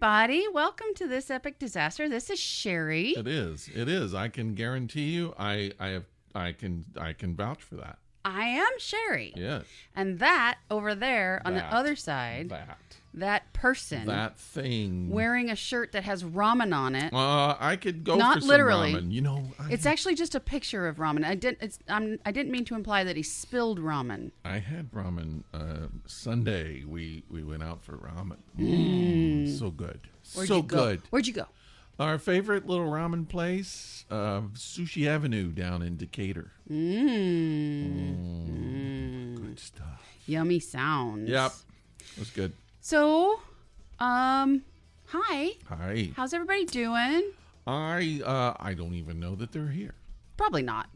everybody. Welcome to this epic disaster. This is Cheri. It is. I can guarantee you. I can vouch for that. I am Cheri. Yes. And that over there on the other side, that person, that thing, wearing a shirt that has ramen on it. I could go Not for literally. some ramen. You know, It's actually just a picture of ramen. I didn't mean to imply that he spilled ramen. I had ramen Sunday. We went out for ramen. So good. Good. Where'd you go? Our favorite little ramen place, Sushi Avenue down in Decatur. Good stuff. Yummy sounds. Yep. It was good. So, hi. Hi. How's everybody doing? I don't even know that they're here. Probably not.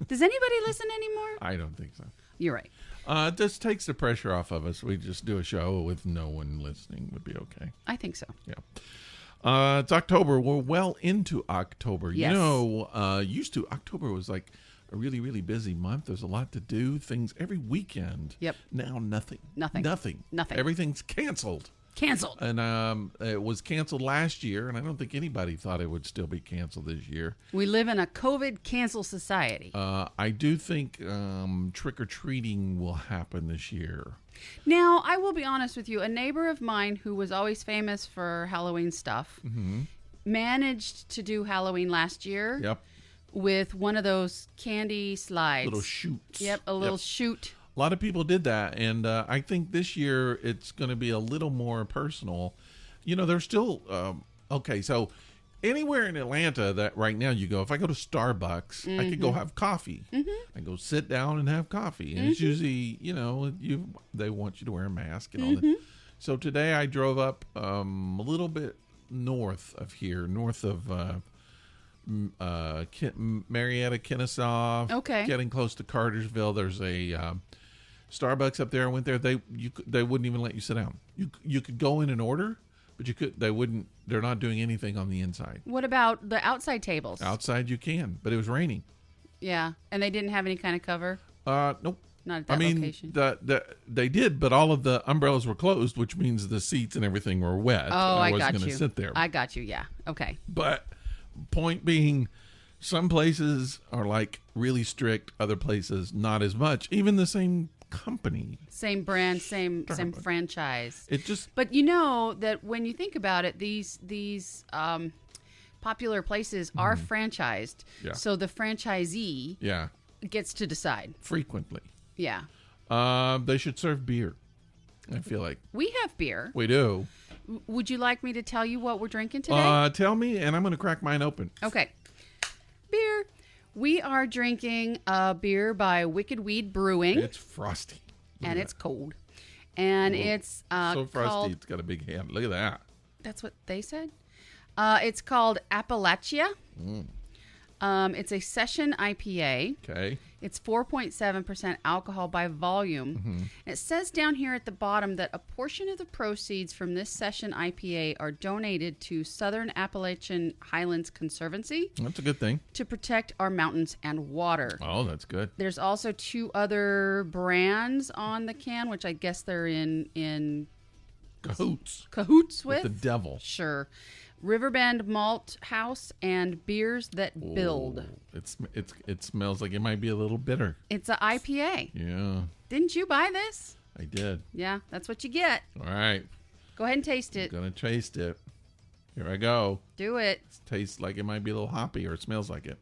Does anybody listen anymore? I don't think so. You're right. It just takes the pressure off of us. We just do a show with no one listening. Would be okay. I think so. Yeah. It's October. We're well into October. Yes. You know, October was like a really, really busy month. There's a lot to do. Things every weekend. Yep. Now nothing. Nothing. Everything's canceled. Canceled. And it was canceled last year, and I don't think anybody thought it would still be canceled this year. We live in a COVID cancel society. I do think trick-or-treating will happen this year. Now, I will be honest with you. A neighbor of mine who was always famous for Halloween stuff managed to do Halloween last year. Yep. With one of those candy slides. Little shoots. Yep, a little shoot. A lot of people did that, and I think this year it's going to be a little more personal. You know, there's still okay. So anywhere in Atlanta that right now you go, if I go to Starbucks, I could go have coffee. I go sit down and have coffee, and it's usually they want you to wear a mask and all that. So today I drove up a little bit north of here, north of Marietta, Kennesaw. Okay, getting close to Cartersville. There's a Starbucks up there. I went there. They wouldn't even let you sit down. You could go in and order, but they wouldn't. They're not doing anything on the inside. What about the outside tables? Outside you can, but it was raining. Yeah, and they didn't have any kind of cover. Nope. Not at that location. They did, but all of the umbrellas were closed, which means the seats and everything were wet. Oh, I wasn't got going you. to sit there. I got you. Yeah. Okay. But point being, some places are like really strict. Other places not as much. Even the same company, same brand, same franchise. It just. But you know that when you think about it, these popular places are franchised. Yeah. So the franchisee gets to decide frequently. Yeah. They should serve beer. I feel like we have beer. We do. Would you like me to tell you what we're drinking today? Tell me, and I'm going to crack mine open. Okay. Beer. We are drinking a beer by Wicked Weed Brewing. It's frosty. And it's cold. And it's so frosty, it's got a big hand. Look at that. That's what they said? It's called Appalachia. It's a session IPA. Okay. It's 4.7% alcohol by volume. It says down here at the bottom that a portion of the proceeds from this session IPA are donated to Southern Appalachian Highlands Conservancy. That's a good thing. To protect our mountains and water. Oh, that's good. There's also 2 other brands on the can, which I guess they're in cahoots with the devil. Sure. Riverbend Malt House and Beers That Build. It smells like it might be a little bitter. It's an IPA. Yeah. Didn't you buy this? I did. Yeah, that's what you get. All right. Go ahead and taste it. I'm gonna taste it. Here I go. Do it. It tastes like it might be a little hoppy, or it smells like it.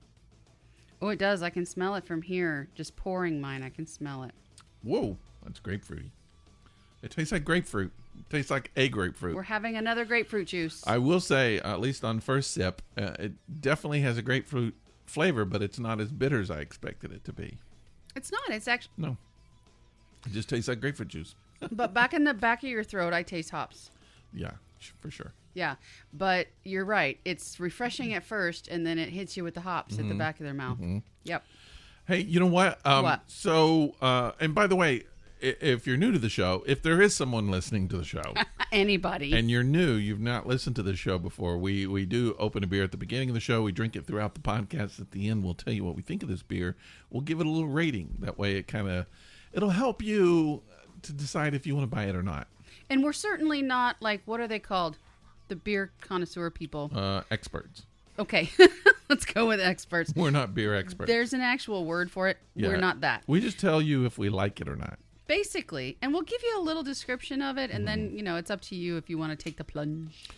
Oh, it does. I can smell it from here. Just pouring mine, I can smell it. Whoa, that's grapefruity. It tastes like grapefruit. It tastes like a grapefruit. We're having another grapefruit juice. I will say, at least on first sip, it definitely has a grapefruit flavor, but it's not as bitter as I expected it to be. It's not. It's actually... No. It just tastes like grapefruit juice. But back in the back of your throat, I taste hops. Yeah, for sure. Yeah, but you're right. It's refreshing at first, and then it hits you with the hops at the back of their mouth. Yep. Hey, you know what? What? So, and by the way, if you're new to the show, if there is someone listening to the show, anybody, and you're new, you've not listened to the show before, we do open a beer at the beginning of the show. We drink it throughout the podcast. At the end, we'll tell you what we think of this beer. We'll give it a little rating. That way, it'll help you to decide if you want to buy it or not. And we're certainly not like, what are they called? the beer connoisseur people. Experts. Okay, let's go with experts. We're not beer experts. There's an actual word for it. Yeah. We're not that. We just tell you if we like it or not. Basically. And we'll give you a little description of it, and then, it's up to you if you want to take the plunge.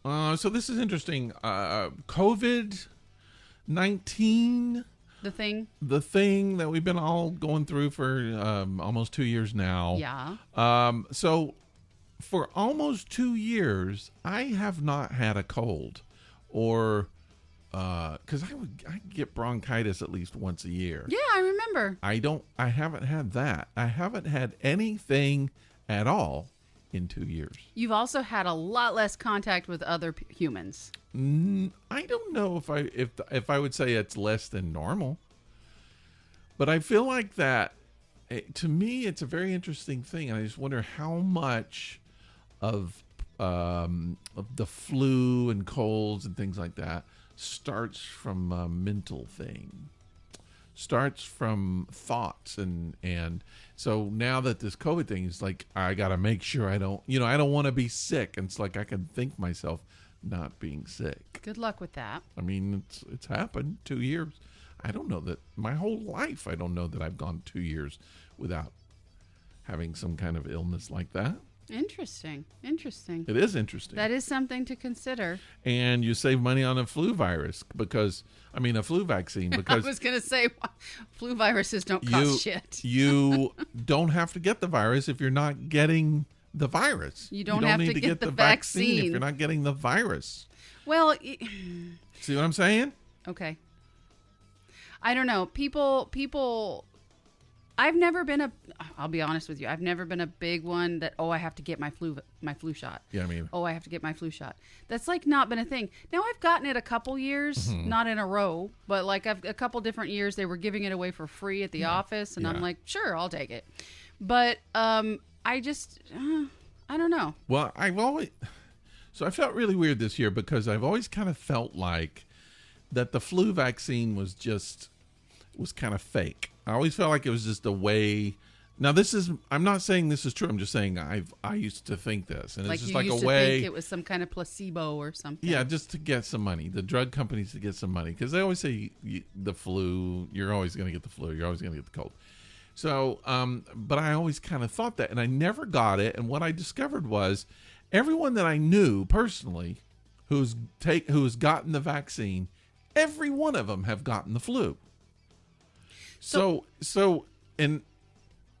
So this is interesting. COVID-19. The thing that we've been all going through for almost 2 years now. Yeah. So for almost 2 years, I have not had a cold. Or because I get bronchitis at least once a year. Yeah, I remember. I haven't had that. I haven't had anything at all in 2 years. You've also had a lot less contact with other humans. I don't know if I would say it's less than normal, but I feel like that. To me, it's a very interesting thing, and I just wonder how much of the flu and colds and things like that starts from a mental thing, starts from thoughts, and so now that this COVID thing is like, I got to make sure I don't want to be sick. And it's like I can think myself not being sick. Good luck with that. I mean, it's happened 2 years. I don't know that my whole life. I don't know that I've gone 2 years without having some kind of illness like that. Interesting. It is interesting. That is something to consider. And you save money on a flu vaccine because I was going to say, flu viruses don't cost shit. You don't have to get the virus if you're not getting the virus. You don't have to get the vaccine if you're not getting the virus. Well, see what I'm saying? Okay. I don't know. People. I'll be honest with you. I've never been a big one that, I have to get my flu shot. Yeah, I mean. I have to get my flu shot. That's like not been a thing. Now I've gotten it a couple years, not in a row, but like a couple different years they were giving it away for free at the office, and I'm like, sure, I'll take it. But I just, I don't know. Well, I felt really weird this year because I've always kind of felt like that the flu vaccine was kind of fake. I always felt like it was just a way. Now I'm not saying this is true. I'm just saying I used to think this, and it's just like a way. Think it was some kind of placebo or something. Yeah, just to get some money. The drug companies to get some money, because they always say the flu. You're always going to get the flu. You're always going to get the cold. So, but I always kind of thought that, and I never got it. And what I discovered was everyone that I knew personally who's gotten the vaccine, every one of them have gotten the flu. So, and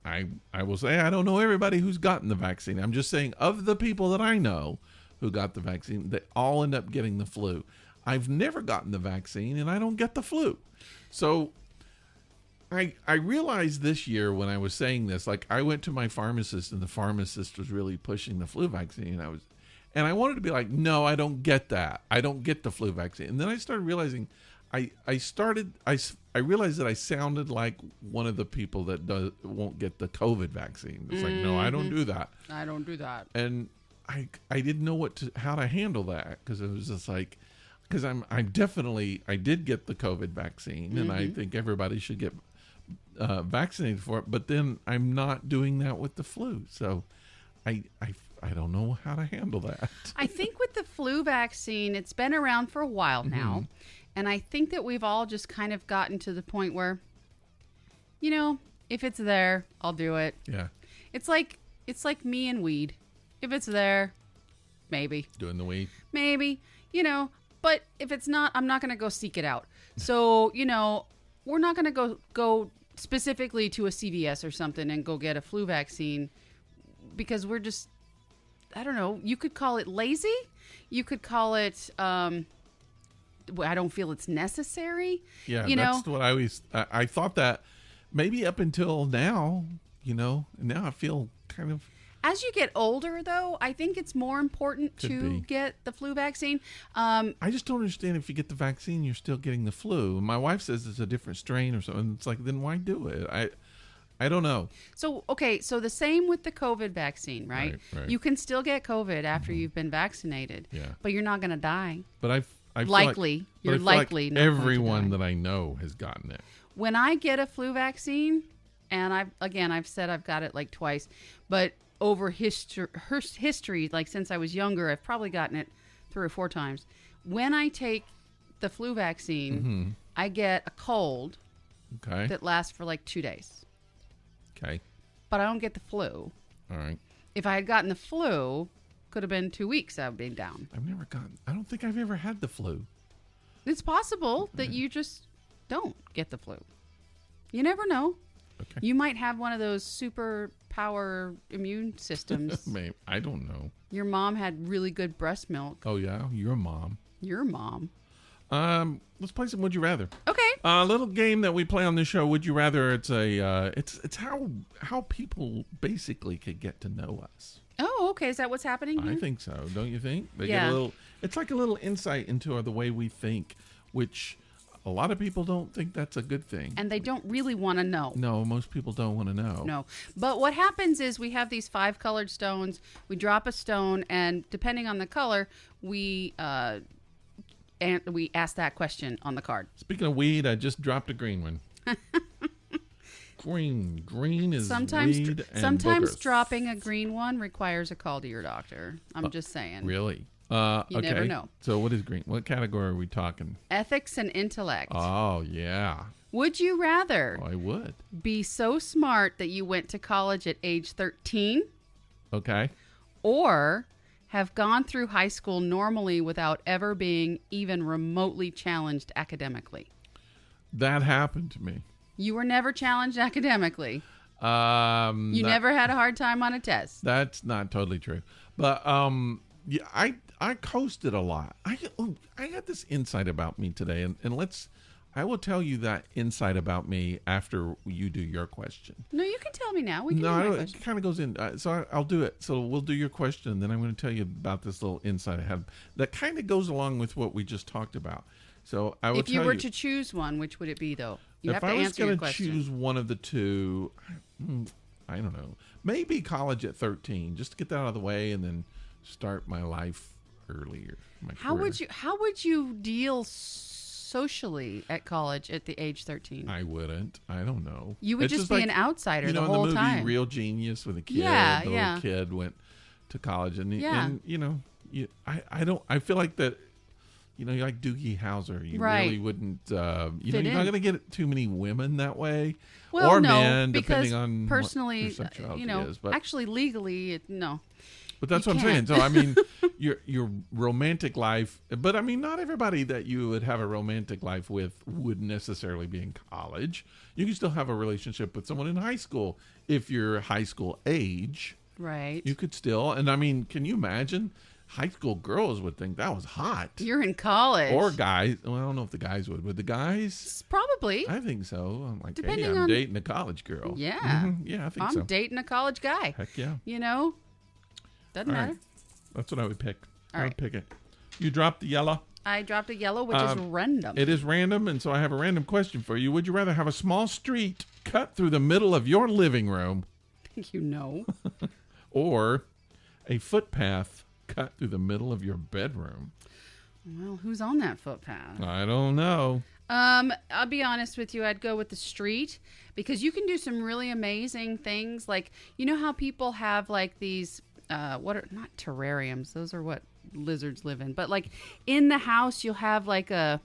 I will say I don't know everybody who's gotten the vaccine. I'm just saying of the people that I know who got the vaccine, they all end up getting the flu. I've never gotten the vaccine, and I don't get the flu. So I realized this year when I was saying this, like I went to my pharmacist, and the pharmacist was really pushing the flu vaccine. And I wanted to be like, no, I don't get that. I don't get the flu vaccine. And then I started realizing I realized that I sounded like one of the people that won't get the COVID vaccine. It's like, no, I don't do that. I don't do that. And I didn't know how to handle that, because it was just like, because I did get the COVID vaccine, and I think everybody should get vaccinated for it. But then I'm not doing that with the flu, so I don't know how to handle that. I think with the flu vaccine, it's been around for a while now. And I think that we've all just kind of gotten to the point where, if it's there, I'll do it. Yeah. It's like me and weed. If it's there, maybe. Doing the weed? Maybe. But if it's not, I'm not going to go seek it out. So, we're not going to go specifically to a CVS or something and go get a flu vaccine, because we're just, I don't know. You could call it lazy. You could call it, I don't feel it's necessary. Yeah, that's what I thought that maybe up until now, and now I feel kind of. As you get older, though, I think it's more important to get the flu vaccine. I just don't understand, if you get the vaccine, you're still getting the flu. My wife says it's a different strain or something. It's like, then why do it? I don't know. So, okay, so the same with the COVID vaccine, right? Right. You can still get COVID after you've been vaccinated, but you're not going to die. But I likely, feel you're likely not everyone that I know has gotten it. When I get a flu vaccine, and I've said I've got it like twice, but over history, like since I was younger, I've probably gotten it 3 or 4 times. When I take the flu vaccine, I get a cold that lasts for like 2 days. Okay. But I don't get the flu. All right. If I had gotten the flu, could have been 2 weeks I would be down. I don't think I've ever had the flu. It's possible that you just don't get the flu. You never know. Okay. You might have one of those super power immune systems. Maybe. I don't know. Your mom had really good breast milk. Oh, yeah? Your mom. Your mom. Let's play some Would You Rather. Okay. A little game that we play on this show, Would You Rather. It's it's how people basically could get to know us. Oh, okay. Is that what's happening here? I think so. Don't you think? They Yeah. get a little. It's like a little insight into the way we think, which a lot of people don't think that's a good thing. And they don't really want to know. No, most people don't want to know. No. But what happens is we have these 5 colored stones. We drop a stone, and depending on the color, we ask that question on the card. Speaking of weed, I just dropped a green one. Green is weed and sometimes boogers. dropping a green one requires a call to your doctor. I'm just saying. Really? You okay. never know. So what is green? What category are we talking? Ethics and intellect. Oh, yeah. Would you rather I would. be so smart that you went to college at age 13 Okay. or have gone through high school normally without ever being even remotely challenged academically? That happened to me. You were never challenged academically. You never had a hard time on a test. That's not totally true. But yeah, I coasted a lot. I had this insight about me today, and I will tell you that insight about me after you do your question. No, you can tell me now. We can do my No, question. it kind of goes in. So I'll do it. So we'll do your question, and then I'm going to tell you about this little insight I have that kind of goes along with what we just talked about. So I will If you were to choose one, which would it be, though? You have to answer your if I was question. going to choose one of the two, I don't know. Maybe college at 13, just to get that out of the way, and then start my life earlier. How would you deal socially at college at the age 13? I wouldn't. I don't know. You would It's just be like, an outsider the in whole the movie time. Real Genius with a kid. Yeah, the yeah. little kid went to college, and Yeah. I don't. I feel like that. You're like Doogie Howser. You Right. really wouldn't. You're Fit not in. going to get too many women that way, Well, or no, men, because depending on personally, what your sexuality is. But actually legally, no. But that's You what I'm saying. can't. So I mean, your romantic life. But I mean, not everybody that you would have a romantic life with would necessarily be in college. You can still have a relationship with someone in high school if you're high school age. Right. You could still. And I mean, can you imagine? High school girls would think that was hot. You're in college. Or guys. Well, I don't know if the guys would. Would the guys? Probably. I think so. I'm like, Depending hey, I'm on- dating a college girl. Yeah. Mhm. Yeah, I think I'm so. dating a college guy. Heck yeah. Doesn't All matter. right. That's what I would pick. All I right. would pick it. You dropped the yellow. I dropped a yellow, which is random. It is random, and so I have a random question for you. Would you rather have a small street cut through the middle of your living room You know. or a footpath cut through the middle of your bedroom? Well, who's on that footpath? I don't know. I'll be honest with you. I'd go with the street because you can do some really amazing things. Like, you know how people have like these, not terrariums. Those are what lizards live in. But like in the house, you'll have like a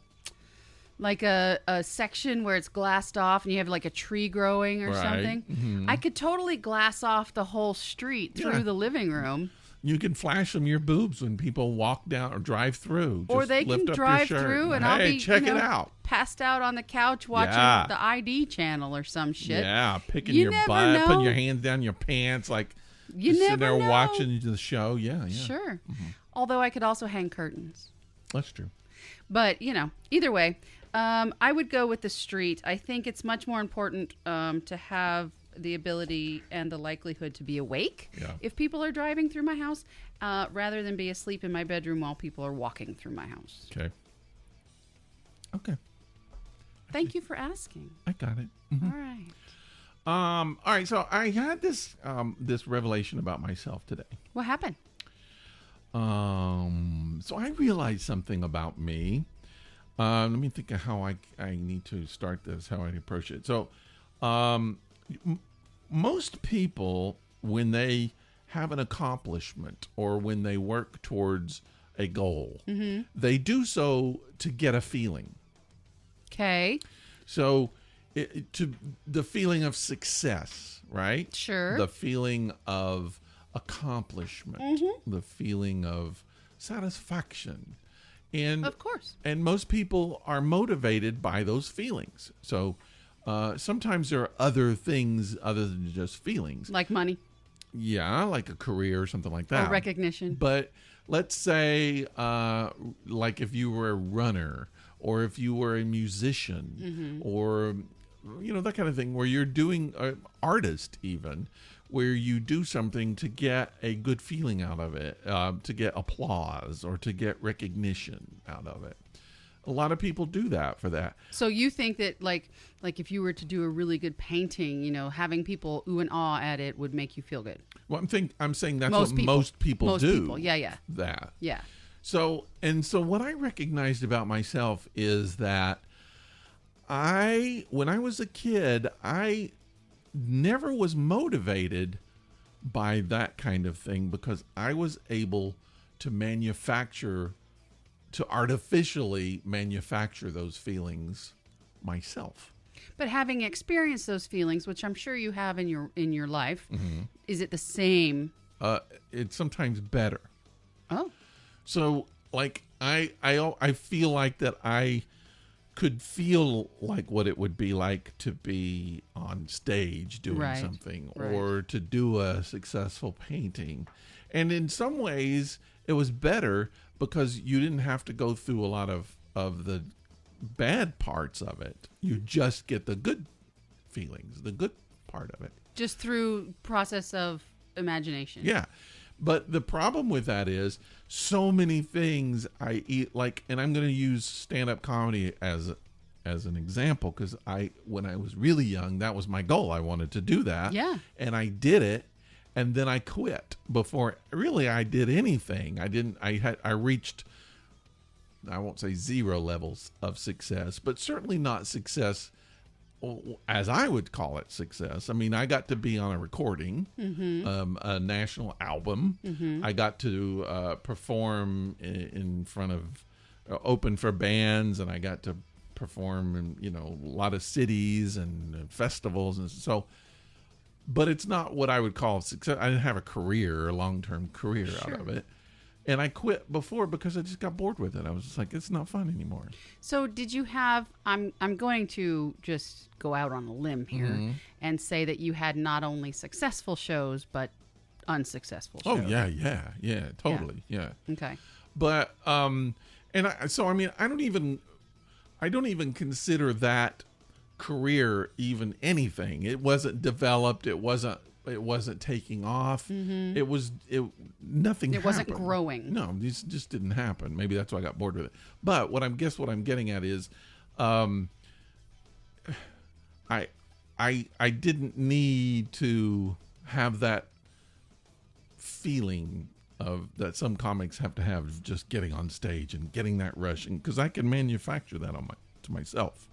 section where it's glassed off and you have like a tree growing or Right. something. Mhm. I could totally glass off the whole street through Yeah. the living room. You can flash them your boobs when people walk down or drive through. Or Just they lift can up your drive shirt through and hey, I'll be check it out. passed out on the couch watching Yeah. the ID channel or some shit. Yeah, picking You your never butt, know. putting your hands down your pants, like You just sitting never there know. watching the show. Yeah, yeah. Sure. Although I could also hang curtains. That's true. But, either way, I would go with the street. I think it's much more important to have the ability and the likelihood to be awake Yeah. if people are driving through my house rather than be asleep in my bedroom while people are walking through my house. Okay. Thank you for asking. I got it. All right. All right. So I had this revelation about myself today. What happened? So I realized something about me. Let me think of how I need to start this, how I approach it. So, most people, when they have an accomplishment or when they work towards a goal, they do so to get a feeling. Okay. So to the feeling of success, right? Sure. The feeling of accomplishment, the feeling of satisfaction. And Of course. And most people are motivated by those feelings. So sometimes there are other things other than just feelings. Like money. Yeah, like a career or something like that. Or recognition. But let's say, like if you were a runner or if you were a musician or, that kind of thing where you're doing, artist even, where you do something to get a good feeling out of it, to get applause or to get recognition out of it. A lot of people do that for that. So you think that like if you were to do a really good painting, having people ooh and ah at it would make you feel good. Well, I'm saying that's what most people do. Most people, yeah. That. Yeah. So what I recognized about myself is that when I was a kid, I never was motivated by that kind of thing because I was able to artificially manufacture those feelings myself. But having experienced those feelings, which I'm sure you have in your life, is it the same? It's sometimes better. Oh. So like I feel like that I could feel like what it would be like to be on stage doing something or to do a successful painting. And in some ways it was better because you didn't have to go through a lot of the bad parts of it. You just get the good feelings, the good part of it. Just through process of imagination. Yeah. But the problem with that is so many things I eat, like, and I'm going to use stand-up comedy as an example because when I was really young, that was my goal. I wanted to do that. Yeah. And I did it. And then I quit before really I did anything. I reached, I won't say 0 levels of success, but certainly not success as I would call it success. I mean, I got to be on a recording, a national album. I got to perform in front of, open for bands, and I got to perform in, a lot of cities and festivals. And so, but it's not what I would call success. I didn't have a career, a long-term career out of it. And I quit before because I just got bored with it. I was just like, it's not fun anymore. So did you have, I'm going to just go out on a limb here and say that you had not only successful shows, but unsuccessful shows. Oh, yeah, totally. Yeah. Okay. But, I don't even consider that career even anything. It wasn't developed. It wasn't taking off. Nothing happened. It wasn't growing. No, this just didn't happen. Maybe that's why I got bored with it. But what I'm getting at is, I didn't need to have that feeling of that some comics have to have just getting on stage and getting that rush, and because I can manufacture that to myself,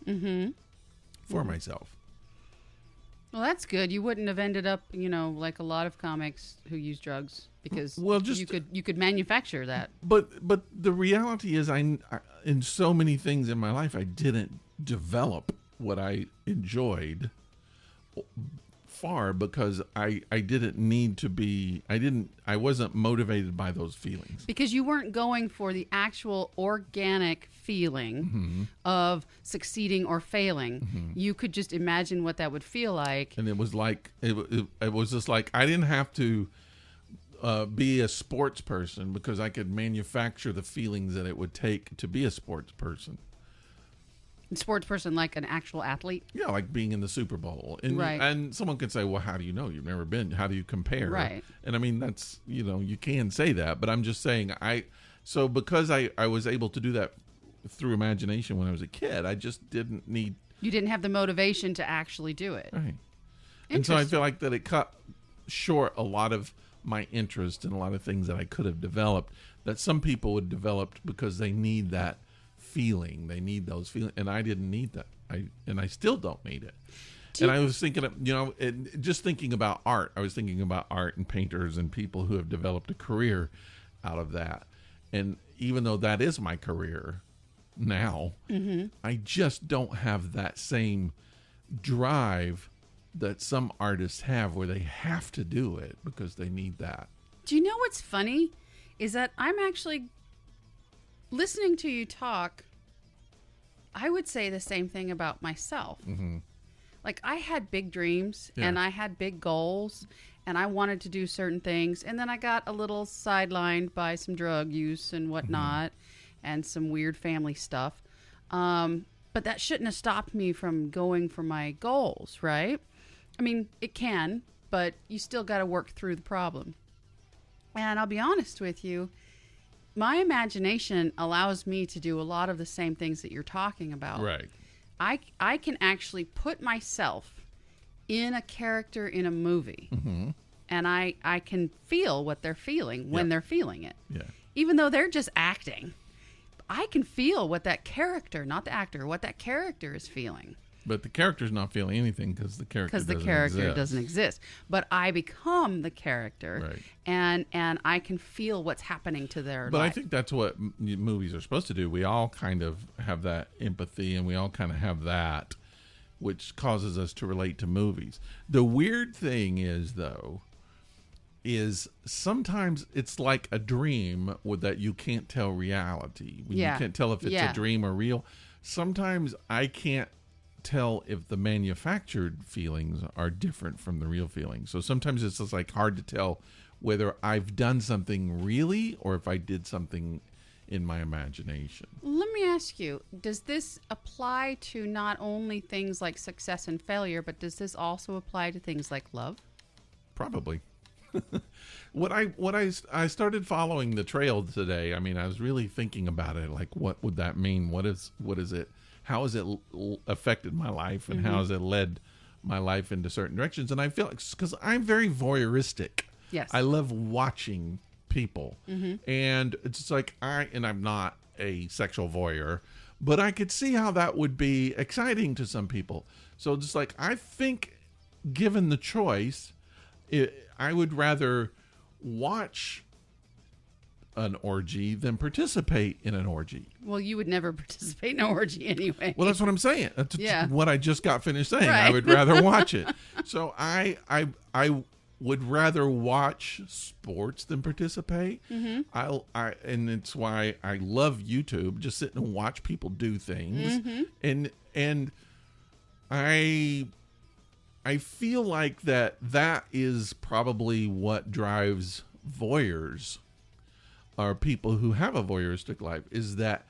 for myself. Well, that's good. You wouldn't have ended up, like a lot of comics who use drugs because you could manufacture that. But the reality is, I in so many things in my life, I didn't develop what I enjoyed far because I didn't need to be. I wasn't motivated by those feelings because you weren't going for the actual organic feeling of succeeding or failing. You could just imagine what that would feel like, and it was like it was just like I didn't have to be a sports person because I could manufacture the feelings that it would take to be a sports person. Sports person, like an actual athlete? Yeah, like being in the Super Bowl. And, and someone could say, well, how do you know? You've never been. How do you compare? Right. And I mean, that's, you can say that, but I'm just saying so because I was able to do that through imagination when I was a kid, I just didn't need. You didn't have the motivation to actually do it. Right. And so I feel like that it cut short a lot of my interest in a lot of things that I could have developed that some people would develop because they need that feeling. They need those feelings, and I didn't need that. I still don't need it. And I was thinking of, just thinking about art. I was thinking about art and painters and people who have developed a career out of that. And even though that is my career now, I just don't have that same drive that some artists have where they have to do it because they need that. Do you know what's funny? Is that I'm actually listening to you talk. I would say the same thing about myself. Like, I had big dreams and I had big goals and I wanted to do certain things. And then I got a little sidelined by some drug use and whatnot and some weird family stuff. But that shouldn't have stopped me from going for my goals, right? I mean, it can, but you still got to work through the problem. And I'll be honest with you, my imagination allows me to do a lot of the same things that you're talking about. Right. I can actually put myself in a character in a movie, and I can feel what they're feeling when they're feeling it. Yeah. Even though they're just acting, I can feel what that character, not the actor, what that character is feeling. But the character's not feeling anything because the character doesn't exist. But I become the character, right. and I can feel what's happening to their But life. I think that's what movies are supposed to do. We all kind of have that empathy, and we all kind of have that, which causes us to relate to movies. The weird thing is, though, is sometimes it's like a dream that you can't tell reality. When you can't tell if it's a dream or real. Sometimes I can't tell if the manufactured feelings are different from the real feelings. So sometimes it's just like hard to tell whether I've done something really or if I did something in my imagination. Let me ask you, does this apply to not only things like success and failure, but does this also apply to things like love? Probably. I started following the trail today. I mean, I was really thinking about it. Like, what would that mean? What is it? How has it affected my life, and how has it led my life into certain directions? And I feel because I'm very voyeuristic. Yes, I love watching people, and it's just like I'm not a sexual voyeur, but I could see how that would be exciting to some people. So just like I think, given the choice, I would rather watch an orgy than participate in an orgy. Well, you would never participate in an orgy anyway. Well, that's what I'm saying. That's what I just got finished saying. Right. I would rather watch it. So I would rather watch sports than participate. And it's why I love YouTube. Just sit and watch people do things. And I feel like that is probably what drives voyeurs, or people who have a voyeuristic life, is that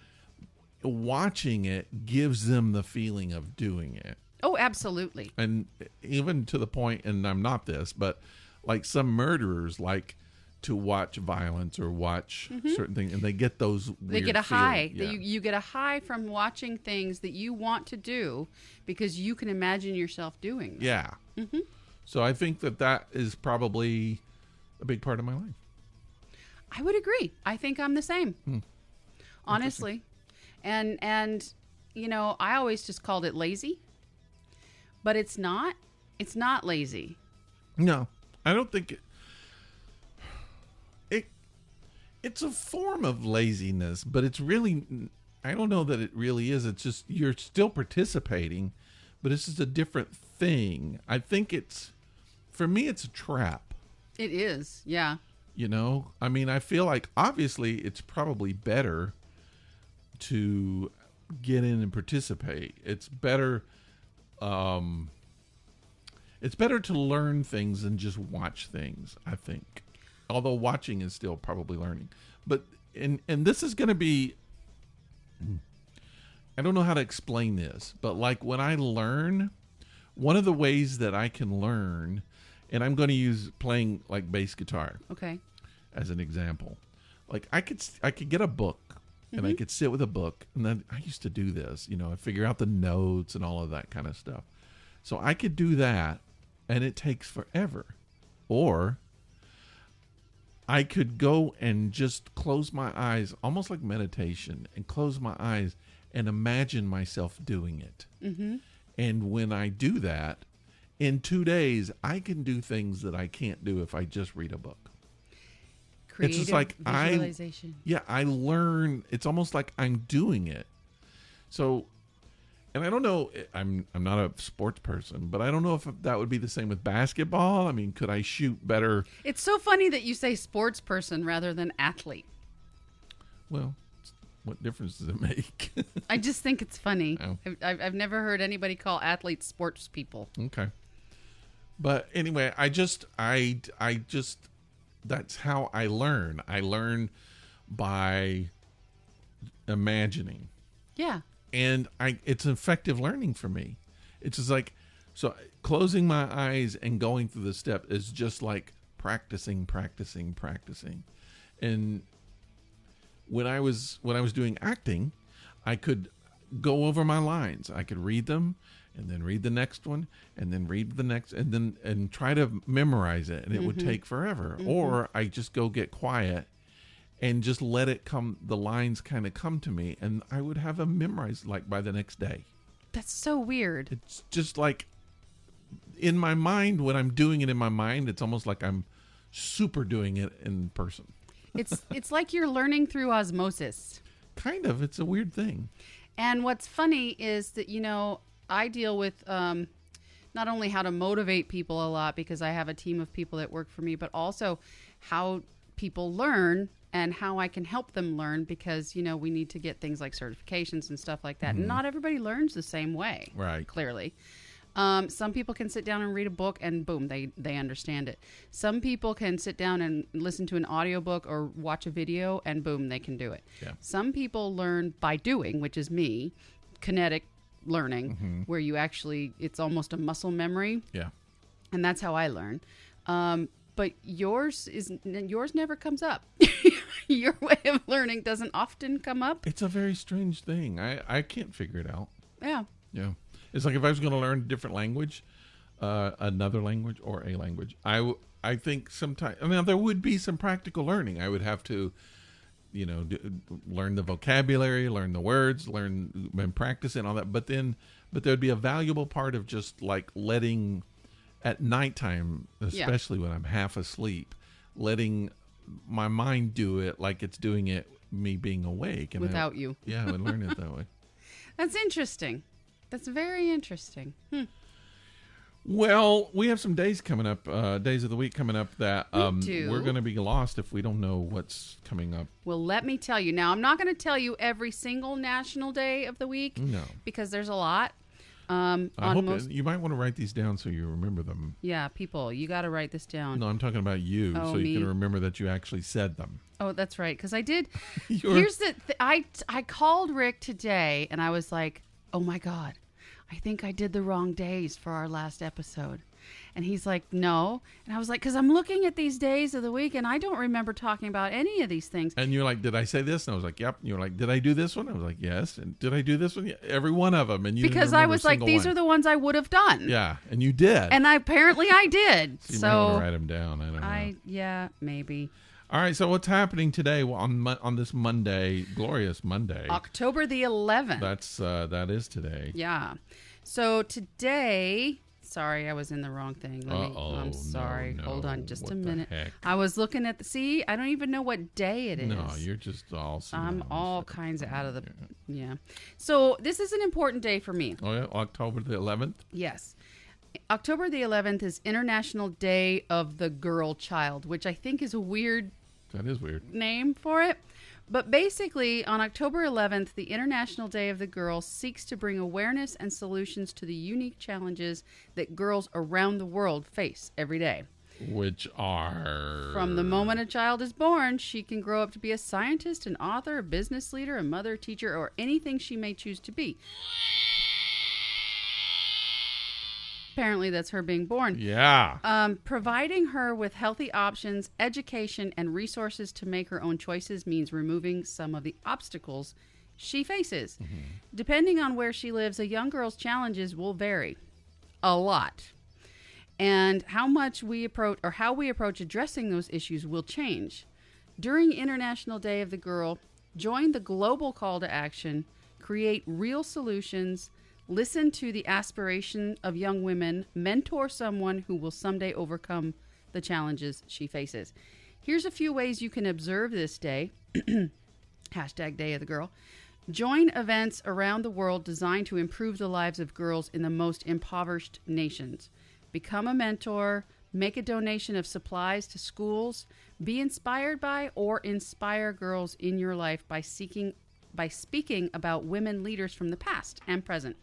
watching it gives them the feeling of doing it. Oh, absolutely. And even to the point, and I'm not this, but like some murderers like to watch violence or watch certain things, and they get those weird They get a high. Yeah. You get a high from watching things that you want to do because you can imagine yourself doing them. Yeah. So I think that is probably a big part of my life. I would agree. I think I'm the same. Honestly. And you know, I always just called it lazy. But it's not. It's not lazy. No. I don't think it's a form of laziness, but it's really, I don't know that it really is. It's just you're still participating, but it's just a different thing. I think for me it's a trap. It is. Yeah. You know, I mean, I feel like obviously it's probably better to get in and participate. It's better to learn things than just watch things, I think. Although watching is still probably learning. But and this is going to be, I don't know how to explain this, but like when I learn, one of the ways that I can learn, and I'm going to use playing like bass guitar. Okay. As an example, like I could get a book and I could sit with a book, and then I used to do this, you know, I figure out the notes and all of that kind of stuff. So I could do that, and it takes forever. Or I could go and just close my eyes, almost like meditation, and close my eyes and imagine myself doing it. And when I do that, in 2 days, I can do things that I can't do if I just read a book. Creative it's just like visualization. I learn. It's almost like I'm doing it. So, and I don't know. I'm not a sports person, but I don't know if that would be the same with basketball. I mean, could I shoot better? It's so funny that you say sports person rather than athlete. Well, what difference does it make? I just think it's funny. Oh. I've never heard anybody call athletes sports people. Okay. But anyway, I just that's how I learn. I learn by imagining. Yeah. And it's effective learning for me. It's just like, so closing my eyes and going through the step is just like practicing. And when I was doing acting, I could go over my lines. I could read them and then read the next one and then read the next and try to memorize it. And it would take forever. Or I just go get quiet and just let it come. The lines kind of come to me and I would have them memorized like by the next day. That's so weird. It's just like in my mind, when I'm doing it in my mind, it's almost like I'm super doing it in person. It's like you're learning through osmosis. Kind of. It's a weird thing. And what's funny is that, I deal with not only how to motivate people a lot because I have a team of people that work for me, but also how people learn and how I can help them learn because, we need to get things like certifications and stuff like that. And not everybody learns the same way. Right. Clearly. Some people can sit down and read a book and boom, they understand it. Some people can sit down and listen to an audiobook or watch a video and boom, they can do it. Yeah. Some people learn by doing, which is me, kinetic learning, where you actually, it's almost a muscle memory. Yeah. And that's how I learn. But yours never comes up. Your way of learning doesn't often come up. It's a very strange thing. I can't figure it out. Yeah. Yeah. It's like if I was going to learn a different language, another language or a language, I think sometimes, there would be some practical learning. I would have to, learn the vocabulary, learn the words, learn and practice and all that. But there'd be a valuable part of just like letting at nighttime, especially when I'm half asleep, letting my mind do it like it's doing it, me being awake. And Without you. Yeah, I would learn it that way. That's interesting. That's very interesting. Well, we have some days coming up, days of the week coming up that we're going to be lost if we don't know what's coming up. Well, let me tell you. Now, I'm not going to tell you every single national day of the week. No. Because there's a lot. I hope you might want to write these down so you remember them. Yeah, people, you got to write this down. No, I'm talking about you, Oh, so you me? can remember that you actually said them. Oh, that's right. Because I did. Here's the I called Rick today, and I was like, oh, my God. I think I did the wrong days for our last episode. And he's like, no. And I was like, because I'm looking at these days of the week and I don't remember talking about any of these things. And you're like, did I say this? And I was like, yep. And you're like, did I do this one? I was like, yes. And did I do this one? Yeah, every one of them. And you because I was like, these are the ones I would have done. Yeah. And you did. And apparently I did. So you might want to write them down. I don't know. Yeah, maybe. All right. So what's happening today on this Monday, glorious Monday? October the 11th. That is today. Yeah. So today, sorry, I was in the wrong thing. I'm sorry. No. Hold on just What a minute. the heck? I was looking at I don't even know what day it is. No, you're just all I'm all kinds of out of the, yeah. So this is an important day for me. Oh, yeah, October the 11th? Yes. October the 11th is International Day of the Girl Child, which I think is a weird That is weird. name for it. But basically, on October 11th, the International Day of the Girl seeks to bring awareness and solutions to the unique challenges that girls around the world face every day. Which are... From the moment a child is born, she can grow up to be a scientist, an author, a business leader, a mother, teacher, or anything she may choose to be. Apparently, that's her being born. Yeah. Providing her with healthy options, education, and resources to make her own choices means removing some of the obstacles she faces. Mm-hmm. Depending on where she lives, a young girl's challenges will vary a lot. And how we approach addressing those issues will change. During International Day of the Girl, join the global call to action, create real solutions, listen to the aspiration of young women, mentor someone who will someday overcome the challenges she faces. Here's a few ways you can observe this day. Hashtag Day of the Girl. Join events around the world designed to improve the lives of girls in the most impoverished nations. Become a mentor. Make a donation of supplies to schools. Be inspired by or inspire girls in your life by speaking about women leaders from the past and present.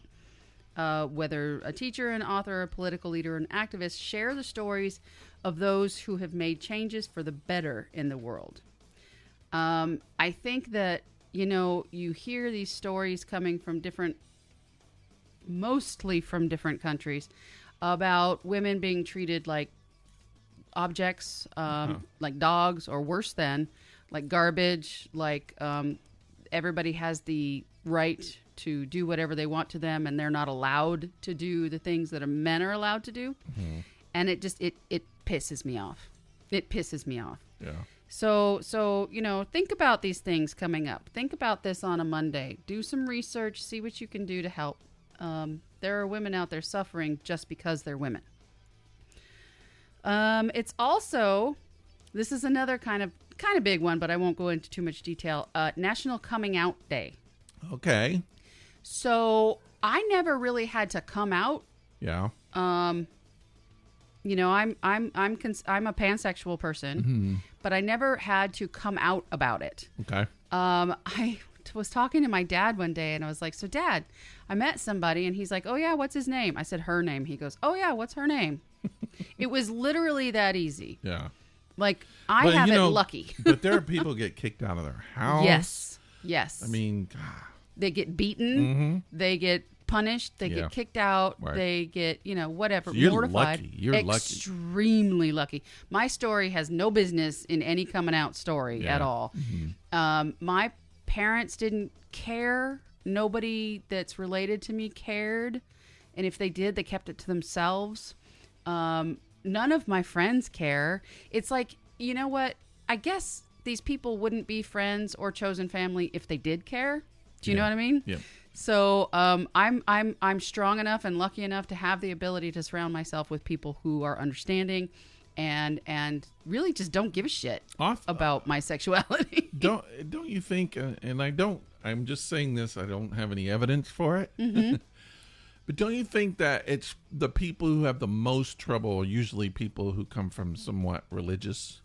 Whether a teacher, an author, a political leader, an activist, share the stories of those who have made changes for the better in the world. I think that, you hear these stories coming from mostly from different countries, about women being treated like objects, like dogs, or worse than, like garbage, like everybody has the right to do whatever they want to them, and they're not allowed to do the things that men are allowed to do. Mm-hmm. And it pisses me off. It pisses me off. Yeah. So think about these things coming up. Think about this on a Monday. Do some research. See what you can do to help. There are women out there suffering just because they're women. It's also, this is another kind of big one, but I won't go into too much detail. National Coming Out Day. Okay. So I never really had to come out. Yeah. I'm a pansexual person, mm-hmm. but I never had to come out about it. Okay. I was talking to my dad one day, and I was like, "So, Dad, I met somebody," and he's like, "Oh yeah, what's his name?" I said, "Her name." He goes, "Oh yeah, what's her name?" It was literally that easy. Yeah. Like I have it lucky. But there are people get kicked out of their house. Yes. I mean, they get beaten. Mm-hmm. They get punished. They get kicked out. Right. They get, whatever, so you're mortified. Lucky. You're extremely lucky. My story has no business in any coming out story at all. Mm-hmm. My parents didn't care. Nobody that's related to me cared. And if they did, they kept it to themselves. None of my friends care. It's like, you know what? I guess these people wouldn't be friends or chosen family if they did care. Do you know what I mean? Yeah. So I'm strong enough and lucky enough to have the ability to surround myself with people who are understanding and really just don't give a shit about my sexuality. Don't you think? And I'm just saying this. I don't have any evidence for it. Mm-hmm. But don't you think that it's the people who have the most trouble are usually people who come from somewhat religious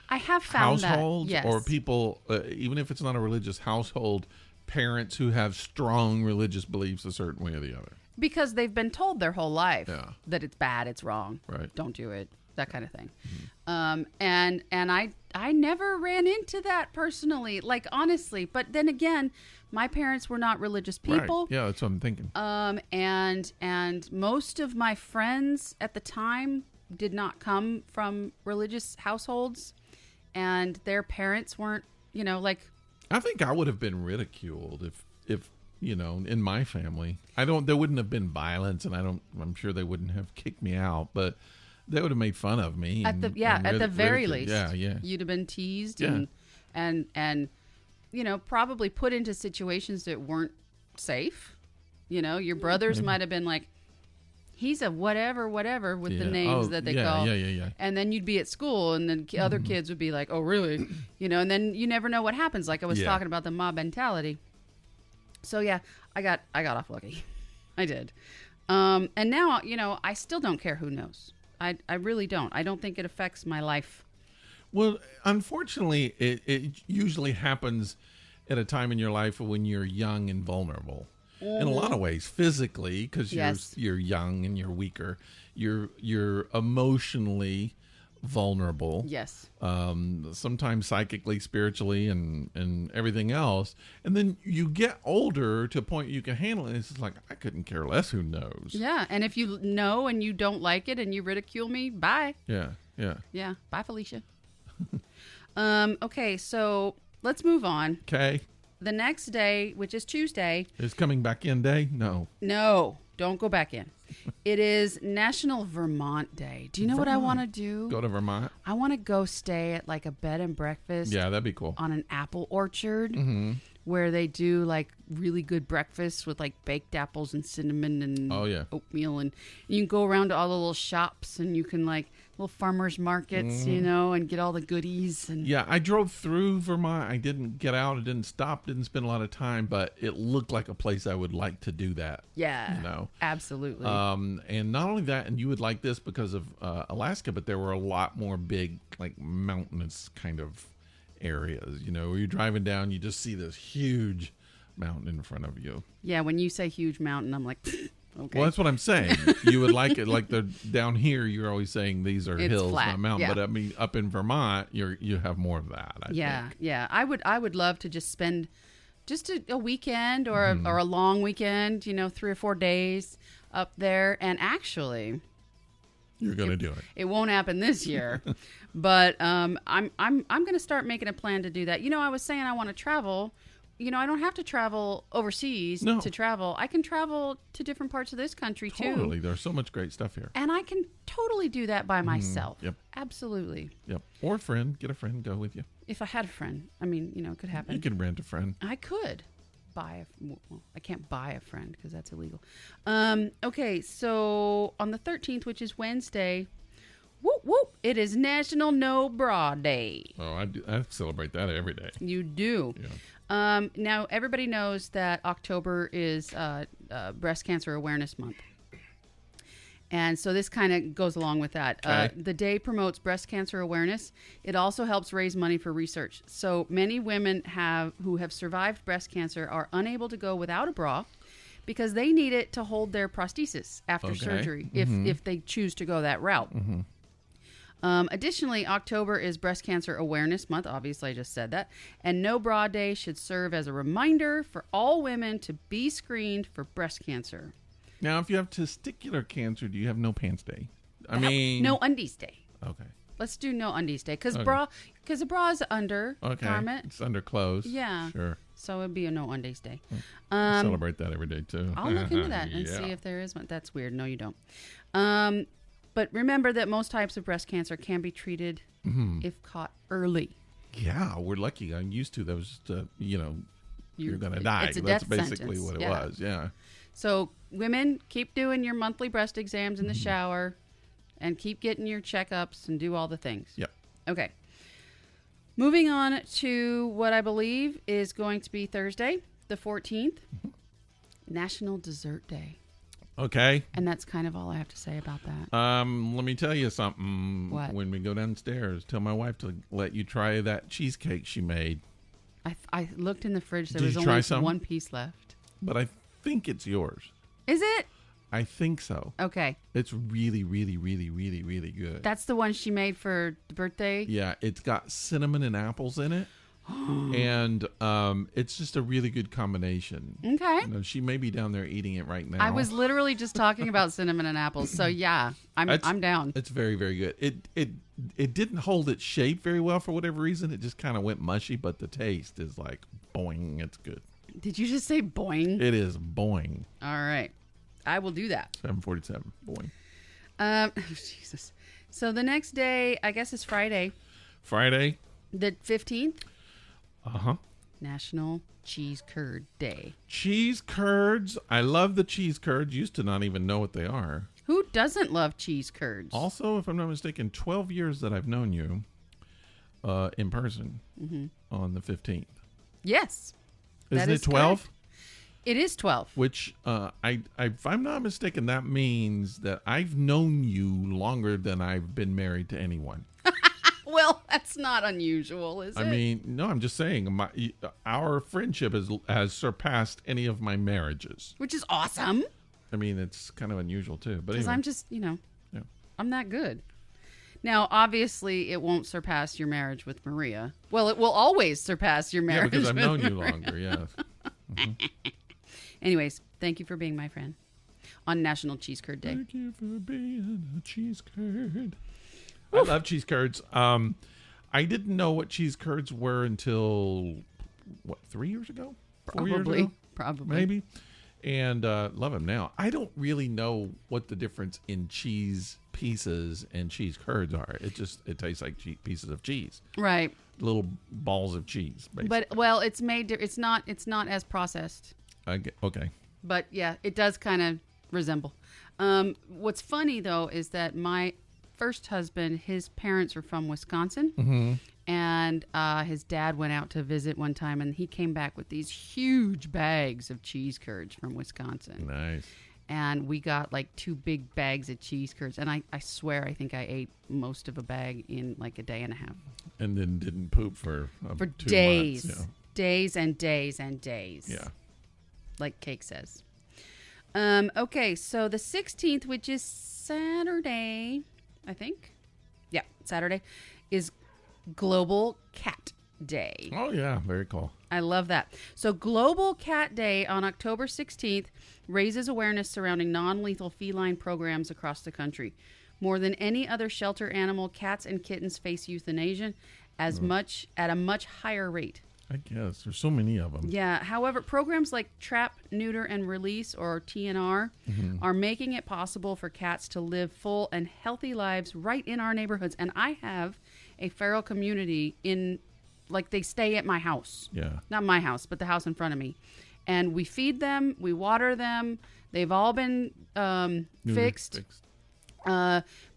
I have found households, that, yes. Or people, even if it's not a religious household, parents who have strong religious beliefs a certain way or the other. Because they've been told their whole life that it's bad, it's wrong, right? Don't do it, that kind of thing. Mm-hmm. And I never ran into that personally, like honestly. But then again, my parents were not religious people. Right. Yeah, that's what I'm thinking. And most of my friends at the time did not come from religious households, and their parents weren't, like. I think I would have been ridiculed if in my family. There wouldn't have been violence, and I'm sure they wouldn't have kicked me out, but they would have made fun of me. At the very least. Yeah. You'd have been teased and probably put into situations that weren't safe. Your brothers might have been like, he's a whatever with the names that they call. Yeah. And then you'd be at school, and then other kids would be like, oh, really? And then you never know what happens. Like I was talking about the mob mentality. So, yeah, I got off lucky. I did. And now, I still don't care who knows. I really don't. I don't think it affects my life. Well, unfortunately, it usually happens at a time in your life when you're young and vulnerable. In a lot of ways, physically, because you're young and you're weaker. You're emotionally vulnerable. Yes. Sometimes psychically, spiritually, and everything else. And then you get older to a point you can handle it. It's just like, I couldn't care less. Who knows? Yeah. And if you know and you don't like it and you ridicule me, bye. Yeah. Yeah. Bye, Felicia. Okay. So let's move on. Okay. The next day, which is Tuesday. Is coming back in day? No, don't go back in. It is National Vermont Day. Do you know what I want to do? Go to Vermont? I want to go stay at like a bed and breakfast. Yeah, that'd be cool. On an apple orchard where they do like really good breakfast with like baked apples and cinnamon and oatmeal. And you can go around to all the little shops and you can like little farmers markets, and get all the goodies. And Yeah, I drove through Vermont. I didn't get out. I didn't stop. Didn't spend a lot of time, but it looked like a place I would like to do that. yeah, absolutely. And not only that, and you would like this because of Alaska, but there were a lot more big, like mountainous kind of areas. Where you're driving down, you just see this huge mountain in front of you. Yeah, when you say huge mountain, I'm like, okay. Well, that's what I'm saying. You would like it. Like down here, you're always saying these are It's hills, flat, not mountain. yeah. But I mean, up in Vermont, you have more of that. I think. Yeah. I would love to just spend just a weekend or a long weekend, 3 or 4 days up there. And actually, You're going to do it. it won't happen this year, but I'm going to start making a plan to do that. I was saying I want to travel. I don't have to travel overseas to travel. I can travel to different parts of this country too. Totally. There's so much great stuff here. And I can totally do that by myself. Yep. Absolutely. Yep. Or a friend. Get a friend. Go with you. If I had a friend. I mean, it could happen. You can rent a friend. I could buy I can't buy a friend because that's illegal. Okay, so on the 13th, which is Wednesday, whoop, whoop, it is National No Bra Day. Oh, I celebrate that every day. You do. Yeah. Now, everybody knows that October is Breast Cancer Awareness Month. And so this kind of goes along with that. Okay. The day promotes breast cancer awareness. It also helps raise money for research. So many women who have survived breast cancer are unable to go without a bra because they need it to hold their prosthesis after surgery if they choose to go that route. Additionally, October is Breast Cancer Awareness Month. Obviously, I just said that. And No Bra Day should serve as a reminder for all women to be screened for breast cancer. Now, if you have testicular cancer, do you have no pants day? I mean, No undies day. Okay. Let's do no undies day because Okay. the bra is under Okay. garment. It's under clothes. Yeah. Sure. So it'd be a no undies day. I celebrate that every day too. I'll look into that and Yeah. see if there is one. That's weird. No, you don't. But remember that most types of breast cancer can be treated if caught early. Yeah, we're lucky. I'm used to those. You're going to die. It's a That's death basically sentence. what it Yeah. was. Yeah. So women, keep doing your monthly breast exams in the shower and keep getting your checkups and do all the things. Yep. Okay. Moving on to what I believe is going to be Thursday, the 14th, National Dessert Day. Okay. And that's kind of all I have to say about that. Let me tell you something. What? When we go downstairs, tell my wife to let you try that cheesecake she made. I looked in the fridge. There Did was you try only some? one piece left. But I think it's yours. Is it? I think so. Okay. It's really, really, really, really, really good. That's the one she made for the birthday? Yeah, it's got cinnamon and apples in it. And it's just a really good combination. Okay. She may be down there eating it right now. I was literally just talking about cinnamon and apples. So yeah, I'm down. It's very, very good. It didn't hold its shape very well for whatever reason. It just kind of went mushy, but the taste is like boing. It's good. Did you just say boing? It is boing. All right. I will do that. 747 boing. Jesus. So the next day, I guess is Friday, Friday. the 15th, Uh-huh. National Cheese Curd Day. Cheese curds. I love the cheese curds. Used to not even know what they are. Who doesn't love cheese curds? Also, if I'm not mistaken, 12 years that I've known you in person on the 15th. Yes. Isn't That it is 12? correct. It is 12. Which, if I'm not mistaken, that means that I've known you longer than I've been married to anyone. Well, that's not unusual, is it? I mean, no, I'm just saying our friendship has surpassed any of my marriages. Which is awesome. I mean, it's kind of unusual too. But Because anyway. I'm just, Yeah. I'm that good. Now, obviously, it won't surpass your marriage with Maria. Well, it will always surpass your Yeah, marriage because I've with known you Maria. longer, yes. Anyways, thank you for being my friend on National Cheese Curd Day. Thank you for being a cheese curd. I love cheese curds. I didn't know what cheese curds were until, 3 years ago? 4 years ago? Probably. Maybe. And love them now. I don't really know what the difference in cheese pieces and cheese curds are. It tastes like pieces of cheese. Right. Little balls of cheese, basically. But, well, it's not as processed. Okay. But, yeah, it does kind of resemble. What's funny, though, is that my first husband, his parents are from Wisconsin. Mm-hmm. And his dad went out to visit one time, and he came back with these huge bags of cheese curds from Wisconsin. Nice. And we got like 2 big bags of cheese curds. And I swear, I think I ate most of a bag in like a day and a half. And then didn't poop for 2 days. months. Yeah. Days and days and days. Yeah. Like Cake says. Okay, so the 16th, which is Saturday, I think. Yeah, Saturday, is Global Cat Day. Oh, yeah. Very cool. I love that. So Global Cat Day on October 16th raises awareness surrounding non-lethal feline programs across the country. More than any other shelter animal, cats and kittens face euthanasia at a much higher rate. I guess. There's so many of them. Yeah. However, programs like Trap, Neuter, and Release, or TNR, are making it possible for cats to live full and healthy lives right in our neighborhoods. And I have a feral community they stay at my house. Yeah. Not my house, but the house in front of me. And we feed them, we water them. They've all been fixed.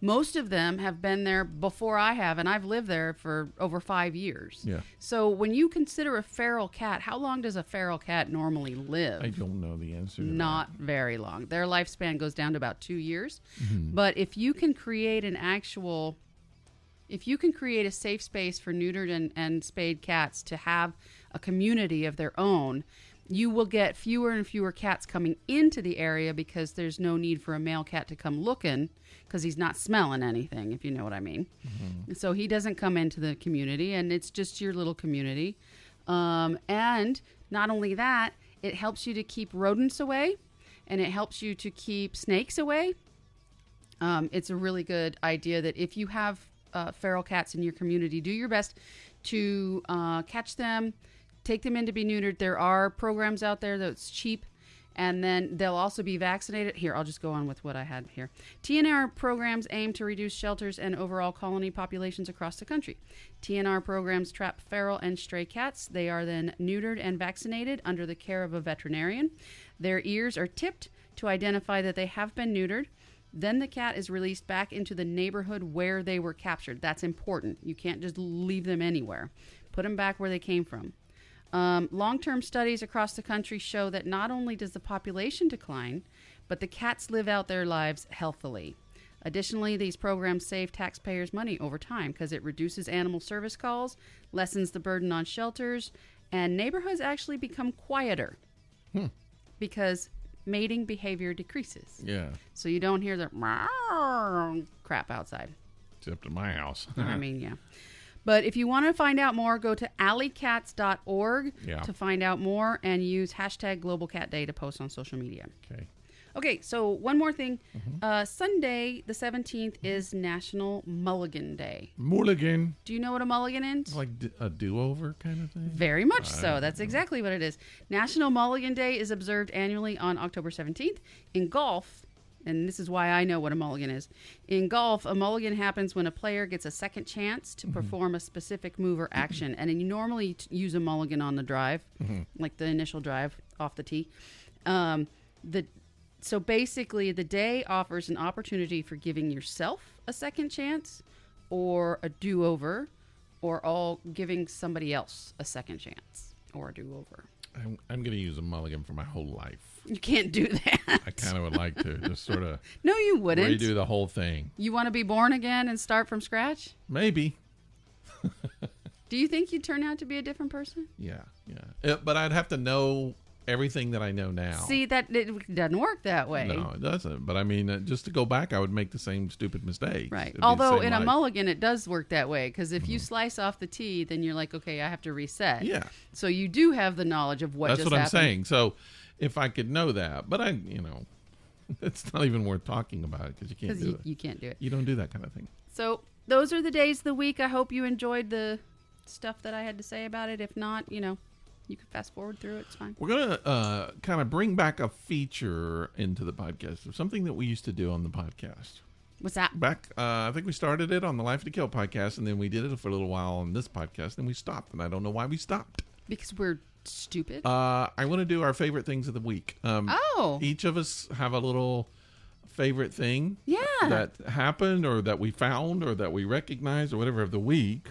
Most of them have been there before I have, and I've lived there for over 5 years. Yeah. So when you consider a feral cat, how long does a feral cat normally live? I don't know the answer to Not very long. Their lifespan goes down to about 2 years. But if you can create a safe space for neutered and spayed cats to have a community of their own, you will get fewer and fewer cats coming into the area because there's no need for a male cat to come looking because he's not smelling anything, if you know what I mean. So he doesn't come into the community, and it's just your little community. And not only that, it helps you to keep rodents away, and it helps you to keep snakes away. It's a really good idea that if you have feral cats in your community, do your best to catch them, take them in to be neutered. There are programs out there that's cheap, and then they'll also be vaccinated. Here, I'll just go on with what I had here. TNR programs aim to reduce shelters and overall colony populations across the country. TNR programs trap feral and stray cats. They are then neutered and vaccinated under the care of a veterinarian. Their ears are tipped to identify that they have been neutered. Then the cat is released back into the neighborhood where they were captured. That's important. You can't just leave them anywhere. Put them back where they came from. Long-term studies across the country show that not only does the population decline, but the cats live out their lives healthily. Additionally, these programs save taxpayers money over time because it reduces animal service calls, lessens the burden on shelters, and neighborhoods actually become quieter because mating behavior decreases. Yeah. So you don't hear the crap outside. Except in my house. I mean, yeah. But if you want to find out more, go to alleycats.org to find out more and use hashtag Global Cat Day to post on social media. Okay, so one more thing. Sunday, the 17th, is National Mulligan Day. Mulligan. Do you know what a mulligan is? Like a do-over kind of thing? Very much so. That's exactly what it is. National Mulligan Day is observed annually on October 17th. In golf, and this is why I know what a mulligan is. In golf, a mulligan happens when a player gets a second chance to perform a specific move or action. And you normally use a mulligan on the drive, like the initial drive off the tee. So basically, the day offers an opportunity for giving yourself a second chance or a do-over, or all giving somebody else a second chance or a do-over. I'm going to use a mulligan for my whole life. You can't do that. I kind of would like to. Just sort of no, you wouldn't. redo the whole thing. You want to be born again and start from scratch? Maybe. Do you think you'd turn out to be a different person? Yeah. But I'd have to know everything that I know now. See, that it doesn't work that way. No, it doesn't. But I mean, just to go back, I would make the same stupid mistakes. Right. Although in a mulligan, it does work that way. Because if you slice off the tee, then you're like, okay, I have to reset. Yeah. So you do have the knowledge of what just happened. That's what I'm saying. So if I could know that, but it's not even worth talking about it because you can't do it. You can't do it. You don't do that kind of thing. So those are the days of the week. I hope you enjoyed the stuff that I had to say about it. If not, you can fast forward through it. It's fine. We're going to kind of bring back a feature into the podcast of something that we used to do on the podcast. What's that? Back, I think we started it on the Life to Kill podcast, and then we did it for a little while on this podcast, and we stopped, and I don't know why we stopped. Because we're stupid? I want to do our favorite things of the week. Oh. Each of us have a little favorite thing Yeah. that happened or that we found or that we recognized or whatever of the week.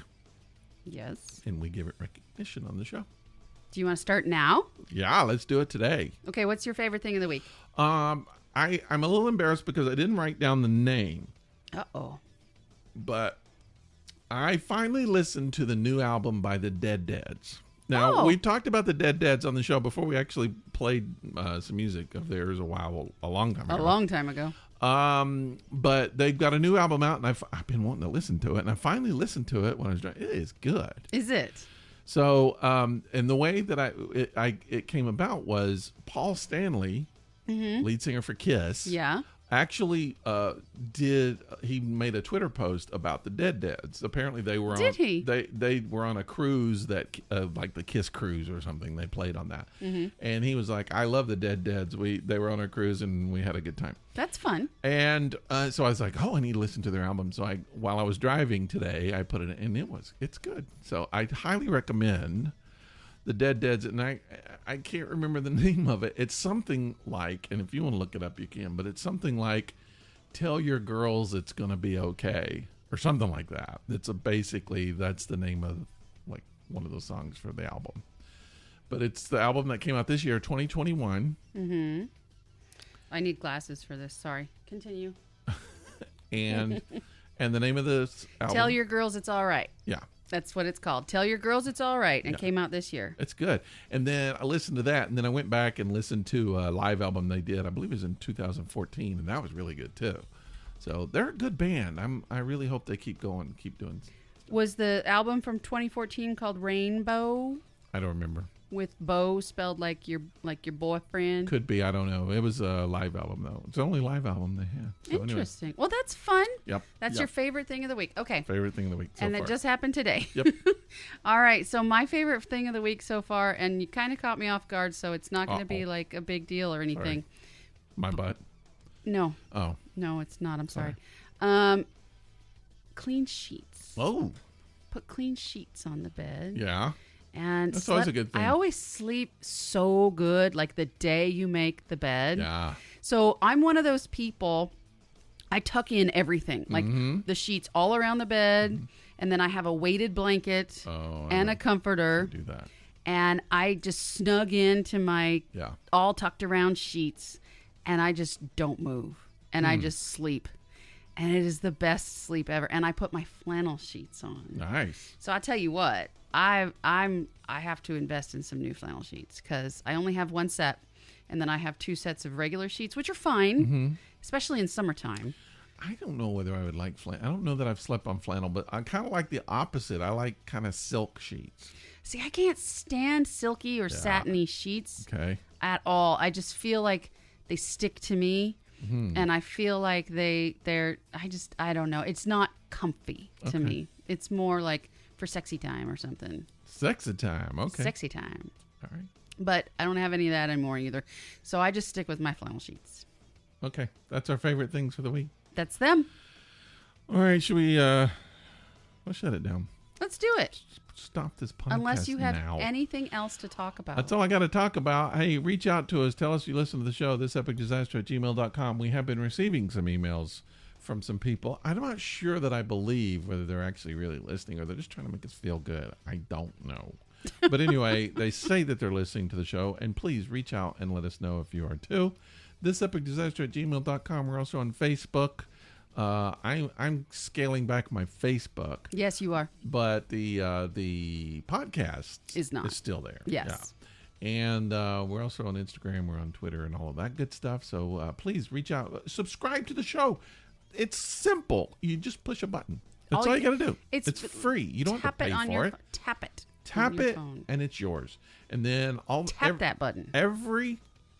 Yes. And we give it recognition on the show. Do you want to start now? Yeah, let's do it today. Okay, what's your favorite thing of the week? I'm a little embarrassed because I didn't write down the name, Uh-oh. but I finally listened to the new album by the Dead Deads. Now, Oh. we talked about the Dead Deads on the show before we actually played some music of theirs a long time ago. A long time ago. But they've got a new album out, and I've been wanting to listen to it, and I finally listened to it when I was driving. It is good. Is it? So, and the way that it came about was Paul Stanley, lead singer for Kiss, Yeah. actually he made a Twitter post about the Dead Deads. Apparently they were Did he? They were on a cruise that like the Kiss cruise or something. They played on that. And he was like, I love the Dead Deads. They were on a cruise and we had a good time. That's fun. And so I was like, oh, I need to listen to their album. So while I was driving today, I put it in, and it's good. So I highly recommend the Dead Deads, and I can't remember the name of it. It's something like, and if you want to look it up, you can, but it's something like Tell Your Girls It's Gonna Be Okay, or something like that. Basically, that's the name of like one of those songs for the album. But it's the album that came out this year, 2021. Mm-hmm. I need glasses for this. Sorry. Continue. And the name of this album. Tell Your Girls It's All Right. Yeah. That's what it's called. Tell Your Girls It's All Right. And Yeah. came out this year. It's good. And then I listened to that, and then I went back and listened to a live album they did. I believe it was in 2014, and that was really good too. So they're a good band. I really hope they keep going, keep doing. Was the album from 2014 called Rainbow? I don't remember. With Bo spelled like your boyfriend? Could be. I don't know. It was a live album though. It's the only live album they had. So Interesting. Anyway. Well, that's fun. Yep. That's your favorite thing of the week. Okay. Favorite thing of the week so and far. it just happened today. Yep. All right. So my favorite thing of the week so far, and you kind of caught me off guard, so it's not going to be like a big deal or anything. Sorry. My butt. No. Oh. No, it's not. I'm sorry. Clean sheets. Oh. Put clean sheets on the bed. Yeah. And that's always a good thing. I always sleep so good, like the day you make the bed. Yeah. So I'm one of those people. I tuck in everything, like the sheets all around the bed, and then I have a weighted blanket and a comforter. Do that. And I just snug into my all tucked around sheets, and I just don't move, and I just sleep. And it is the best sleep ever. And I put my flannel sheets on. Nice. So I tell you what, I have to invest in some new flannel sheets because I only have one set, and then I have two sets of regular sheets, which are fine, especially in summertime. I don't know whether I would like flannel. I don't know that I've slept on flannel, but I kind of like the opposite. I like kind of silk sheets. See, I can't stand silky or satiny sheets at all. I just feel like they stick to me. And I feel like I don't know. It's not comfy to me. It's more like for sexy time or something. Sexy time. Okay. Sexy time. All right. But I don't have any of that anymore either. So I just stick with my flannel sheets. Okay. That's our favorite things for the week. That's them. All right. Should we, let's shut it down. Let's do it. Stop this podcast Unless you have now. anything else to talk about. That's all I got to talk about. Hey, reach out to us. Tell us you listen to the show, thisepicdisaster@gmail.com. We have been receiving some emails from some people. I'm not sure that I believe whether they're actually really listening or they're just trying to make us feel good. I don't know. But anyway, they say that they're listening to the show, and please reach out and let us know if you are too. Thisepicdisaster@gmail.com. We're also on Facebook. I'm scaling back my Facebook. Yes, you are. But the podcast is still there. Yes. Yeah. And we're also on Instagram. We're on Twitter and all of that good stuff. So please reach out. Subscribe to the show. It's simple. You just push a button. That's all you got to do. It's free. You don't have to pay for it. Tap it. Tap it, and it's yours. And then tap that button. Every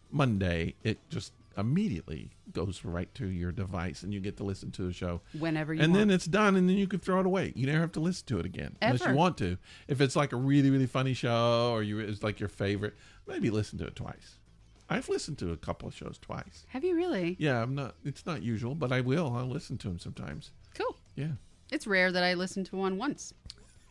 Monday, it just immediately goes right to your device, and you get to listen to the show whenever you want. And then it's done, and then you can throw it away. You never have to listen to it again unless you want to. If it's like a really, really funny show, or it's like your favorite, maybe listen to it twice. I've listened to a couple of shows twice. Have you really? Yeah, it's not usual, but I will. I'll listen to them sometimes. Cool. Yeah. It's rare that I listen to one once.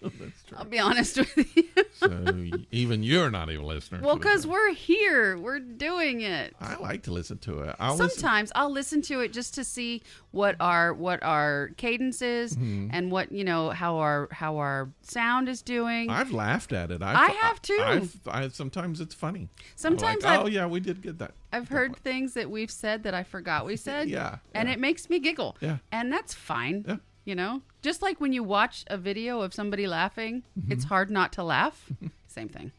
That's true. I'll be honest with you. So even you're not even a listener. Well, because we're here. We're doing it. I like to listen to it. Sometimes I'll listen to it just to see what our cadence is and what, how our sound is doing. I've laughed at it. I have too. Sometimes it's funny. Sometimes oh yeah, we did get that. I've heard things that we've said that I forgot we said. Yeah. And it makes me giggle. Yeah. And that's fine. Yeah. Just like when you watch a video of somebody laughing, it's hard not to laugh. Same thing.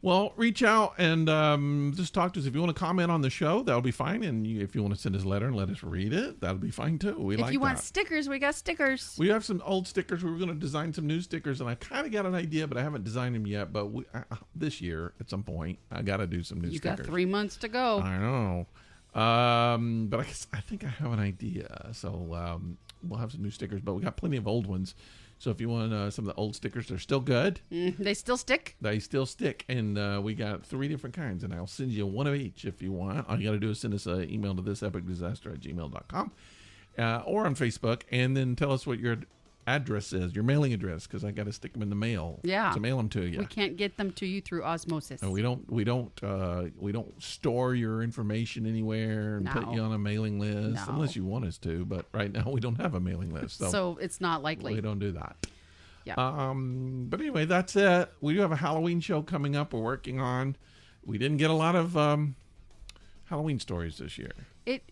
Well, reach out and just talk to us. If you want to comment on the show, that'll be fine. And if you want to send us a letter and let us read it, that'll be fine too. If you want stickers, we got stickers. We have some old stickers. We were going to design some new stickers, and I kind of got an idea, but I haven't designed them yet. But this year, at some point, I got to do some new stickers. You got 3 months to go. I know. But I think I have an idea. So we'll have some new stickers, but we got plenty of old ones. So if you want some of the old stickers, they're still good. They still stick? They still stick. And we got 3 different kinds, and I'll send you one of each if you want. All you got to do is send us an email to thisepicdisaster@gmail.com or on Facebook, and then tell us what your address is, your mailing address, because I got to stick them in the mail. Yeah. To mail them to you. We can't get them to you through osmosis. And we don't store your information anywhere and put you on a mailing list unless you want us to. But right now we don't have a mailing list, so it's not likely. We don't do that. Yeah. But anyway, that's it. We do have a Halloween show coming up. We're working on. We didn't get a lot of Halloween stories this year.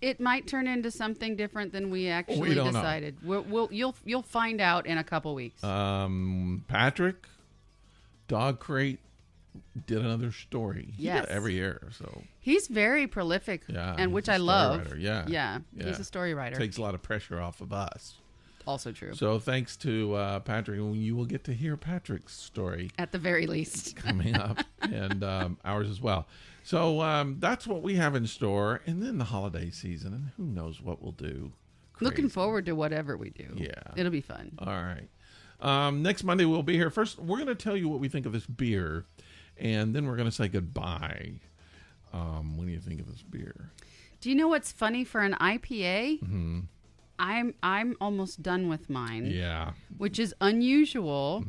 It might turn into something different than we actually decided. You'll find out in a couple weeks. Patrick, Dog Crate, did another story. He does it every year, so he's very prolific. Yeah, and which I love. Writer. Yeah, he's a story writer. Takes a lot of pressure off of us. Also true. So thanks to Patrick, you will get to hear Patrick's story at the very least coming up, and ours as well. So that's what we have in store, and then the holiday season, and who knows what we'll do. Crazy. Looking forward to whatever we do. Yeah. It'll be fun. All right. Next Monday we'll be here. First, we're going to tell you what we think of this beer, and then we're going to say goodbye. What do you think of this beer? Do you know what's funny for an IPA? Mm-hmm. I'm almost done with mine. Yeah. Which is unusual,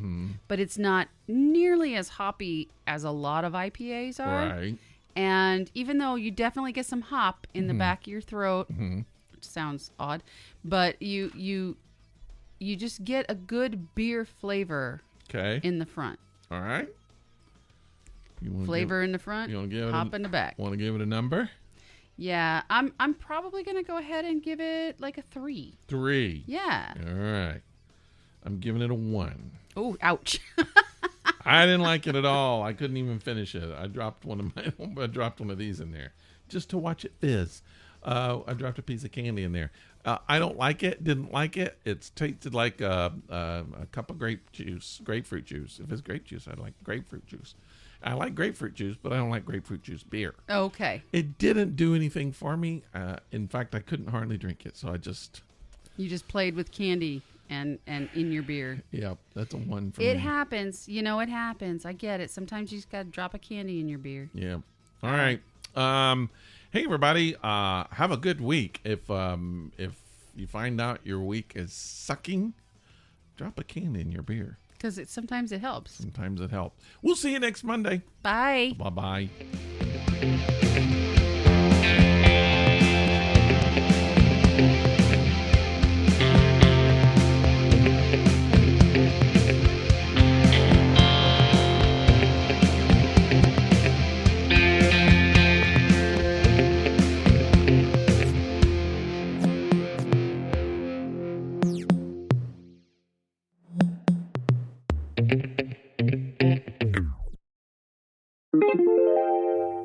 but it's not nearly as hoppy as a lot of IPAs are. Right. And even though you definitely get some hop in the back of your throat, which sounds odd, but you just get a good beer flavor in the front. All right. Flavor in the front, you want to give hop in the back. Want to give it a number? Yeah, I'm probably going to go ahead and give it like a 3. 3? Yeah. All right. I'm giving it a 1. Oh, ouch. I didn't like it at all. I couldn't even finish it. I dropped one of these in there just to watch it fizz. I dropped a piece of candy in there. I don't like it. Didn't like it. It's tasted like a cup of grapefruit juice. If it's grape juice, I like grapefruit juice. I like grapefruit juice, but I don't like grapefruit juice beer. Okay. It didn't do anything for me. In fact, I couldn't hardly drink it, so you just played with candy and in your beer. Yeah, that's a 1 for me. It happens. It happens. I get it. Sometimes you just got to drop a candy in your beer. Yeah. All right. Hey, everybody. Have a good week. If you find out your week is sucking, drop a candy in your beer. Because sometimes it helps. Sometimes it helps. We'll see you next Monday. Bye. Bye-bye.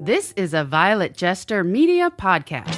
This is a Violet Jester Media podcast.